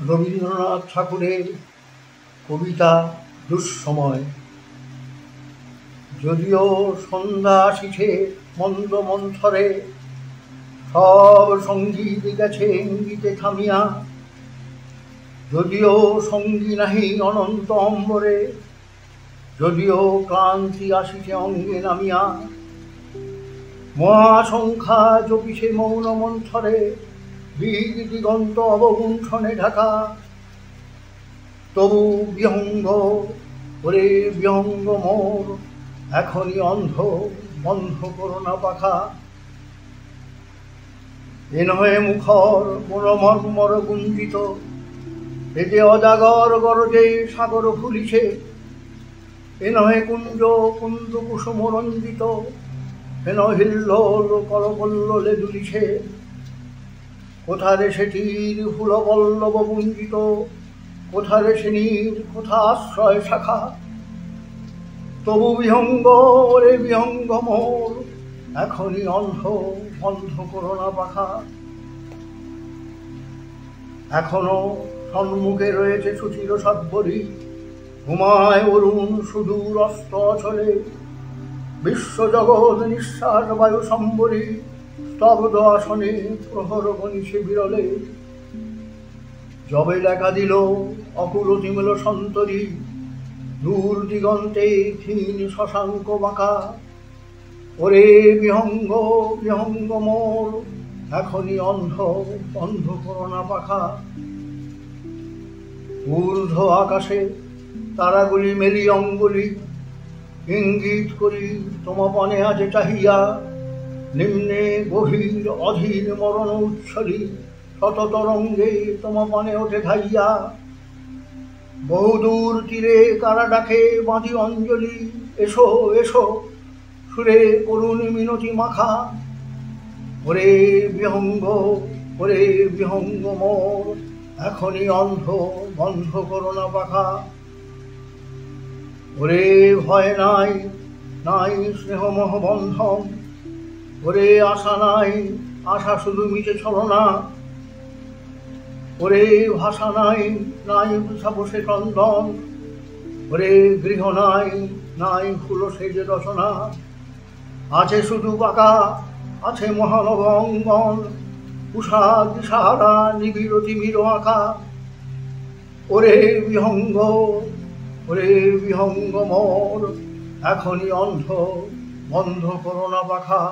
রবীন্দ্রনাথ ঠাকুরের কবিতা দুঃসময়। যদিও সন্ধ্যা আসিছে মন্দ মন্থরে, সব সঙ্গীত গেছে ইঙ্গিতে থামিয়া। যদিও সঙ্গী নাহি অনন্ত অম্বরে, যদিও ক্লান্তি আসিছে অঙ্গে নামিয়া। মহাসংখ্যা জপিছে মৌন মন্থরে, দিক দিগন্ত অবগুণ্ঠনে ঢাকা। তবু বিহঙ্গ, ওরে বিহঙ্গ মোর, এখনই অন্ধ, বন্ধ করো না পাখা। এ নহে মুখর মনোমর্মর গুঞ্জিত, এ যে অজাগর গরজে সাগর ফুলিছে। এ নহে কুঞ্জ কুন্দ কুসুম রঞ্জিত, এ নহিল্লোল করকল্লোলে দুলিছে। কোথারে সেটির ফুলপল্লব পুঞ্জিত, কোথারে সেনীর কোথা আশ্রয় শাখা। তবু বিহঙ্গ, ওরে বিহঙ্গ মোর, এখনই অন্ধ, বন্ধ করো না পাখা। এখনো সম্মুখে রয়েছে সুচির সদ্বরী, ঘুমায় অরুণ সুদূর অস্ত অচলে। বিশ্বজগৎ নিঃশ্বাস বায়ু সম্বরী, স্তব্ধ আসনে প্রহর গণিছে বিরলে। যবে দেখা দিল অকুলতিমিল সন্তরী, দূর দিগন্তে ক্ষীণ শশাঙ্ক বাঁকা। ওরে বিহঙ্গ, বিহঙ্গ মোর, এখনই অন্ধ, বন্ধ করো না পাখা। ঊর্ধ্ব আকাশে তারাগুলি মেলি অঙ্গুলি, ইঙ্গিত করি তোমাপনে আজ চাহিয়া। নিম্নে গভীর অধীর মরণ উচ্ছলি, শত তরঙ্গে তোমাপনে ওঠে ধাইয়া। বহুদূর তীরে কারা ডাকে বাঁধি অঞ্জলি, এসো এসো, সুরে করুণ মিনতি মাখা। ওরে বিহঙ্গ, ওরে বিহঙ্গ মোর, এখনই অন্ধ, বন্ধ করো না পাখা। ওরে ভয় নাই, নাই স্নেহমোহ বন্ধন, ওরে আশা নাই, আশা শুধু মিছে ছলনা। ওরে ভাষা নাই, নাই বৃথা বসে ক্রন্দন, ওরে গৃহ নাই, নাই ফুল সেজে রচনা। আছে শুধু বাঁকা, আছে মহানব অঙ্গন, উষা দিশাহারা নিবিড় তিমির আঁকা। ওরে বিহঙ্গ, ওরে বিহঙ্গ মোর, এখনই অন্ধ, বন্ধ করো না পাখা।